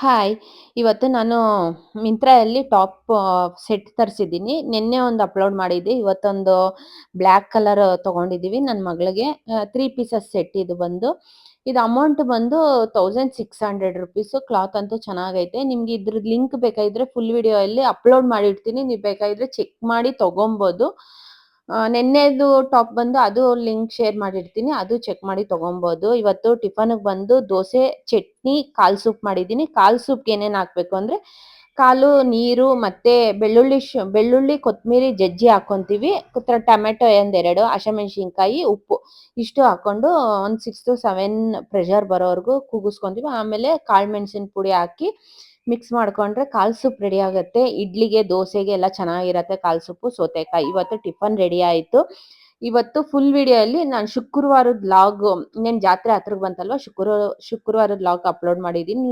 Hi! ಇವತ್ತು ನಾನು ಮಿಂತ್ರಾದಲ್ಲಿ top set ತರಿಸಿದ್ದೀನಿ. ನಿನ್ನೆ ಒಂದು ಅಪ್ಲೋಡ್ ಮಾಡಿದ್ದೆ. ಇವತ್ತೊಂದು ಬ್ಲಾಕ್ ಕಲರ್ ತಗೊಂಡಿದ್ದೀವಿ ನನ್ನ ಮಗಳಿಗೆ. 3 ಪೀಸಸ್ ಸೆಟ್ ಇದು ಬಂದು. ಇದು ಅಮೌಂಟ್ ಬಂದು ₹1600 ಕ್ಲಾತ್ ಅಂತೂ ಚೆನ್ನಾಗೈತೆ. ನಿಮ್ಗೆ ಇದ್ರದ್ದು ಲಿಂಕ್ ಬೇಕಾಗಿದ್ರೆ ಫುಲ್ ವಿಡಿಯೋಯಲ್ಲಿ ಅಪ್ಲೋಡ್ ಮಾಡಿರ್ತೀನಿ. ನೀವು ಬೇಕಾಗಿದ್ರೆ ಚೆಕ್ ಮಾಡಿ ತಗೊಬೋದು. ನೆನ್ನೆದು ಟಾಪ್ ಬಂದು ಅದು ಲಿಂಕ್ ಶೇರ್ ಮಾಡಿರ್ತೀನಿ. ಅದು ಚೆಕ್ ಮಾಡಿ ತಗೊಬೋದು. ಇವತ್ತು ಟಿಫನ್‌ಗೆ ಬಂದು ದೋಸೆ, ಚಟ್ನಿ, ಕಾಲ್ ಸೂಪ್ ಮಾಡಿದ್ದೀನಿ. ಕಾಲ್ ಸೂಪ್‌ಗೆ ಏನೇನ್ ಹಾಕ್ಬೇಕು ಅಂದ್ರೆ, ಕಾಲು, ನೀರು ಮತ್ತೆ ಬೆಳ್ಳುಳ್ಳಿ, ಕೊತ್ತಂಬರಿ ಜಜ್ಜಿ ಹಾಕೊಂತೀವಿ. ಟೊಮೆಟೊ ಒಂದೆರಡು, ಹಸಿಮೆಣಸಿನಕಾಯಿ, ಉಪ್ಪು ಇಷ್ಟು ಹಾಕೊಂಡು ಒಂದು 6-7 ಪ್ರೆಷರ್ ಬರೋವರೆಗೂ ಕೂಗಿಸ್ಕೊಂತೀವಿ. ಆಮೇಲೆ ಕಾಳು ಮೆಣಸಿನ ಪುಡಿ ಹಾಕಿ ಮಿಕ್ಸ್ ಮಾಡ್ಕೊಂಡ್ರೆ ಕಾಲ್ ಸೂಪ್ ರೆಡಿ ಆಗುತ್ತೆ. ಇಡ್ಲಿಗೆ, ದೋಸೆಗೆ ಎಲ್ಲ ಚೆನ್ನಾಗಿರತ್ತೆ ಕಾಲ್ ಸೂಪು, ಸೌತೆಕಾಯಿ. ಇವತ್ತು ಟಿಫನ್ ರೆಡಿ ಆಯ್ತು. ಇವತ್ತು ಫುಲ್ ವಿಡಿಯೋಯಲ್ಲಿ ನಾನು ಶುಕ್ರವಾರದ ವ್ಲಾಗ್, ಇನ್ನೇನು ಜಾತ್ರೆ ಹತ್ರಕ್ಕೆ ಬಂತಲ್ವಾ, ಶುಕ್ರವಾರದ ವ್ಲಾಗ್ ಅಪ್ಲೋಡ್ ಮಾಡಿದ್ದೀನಿ.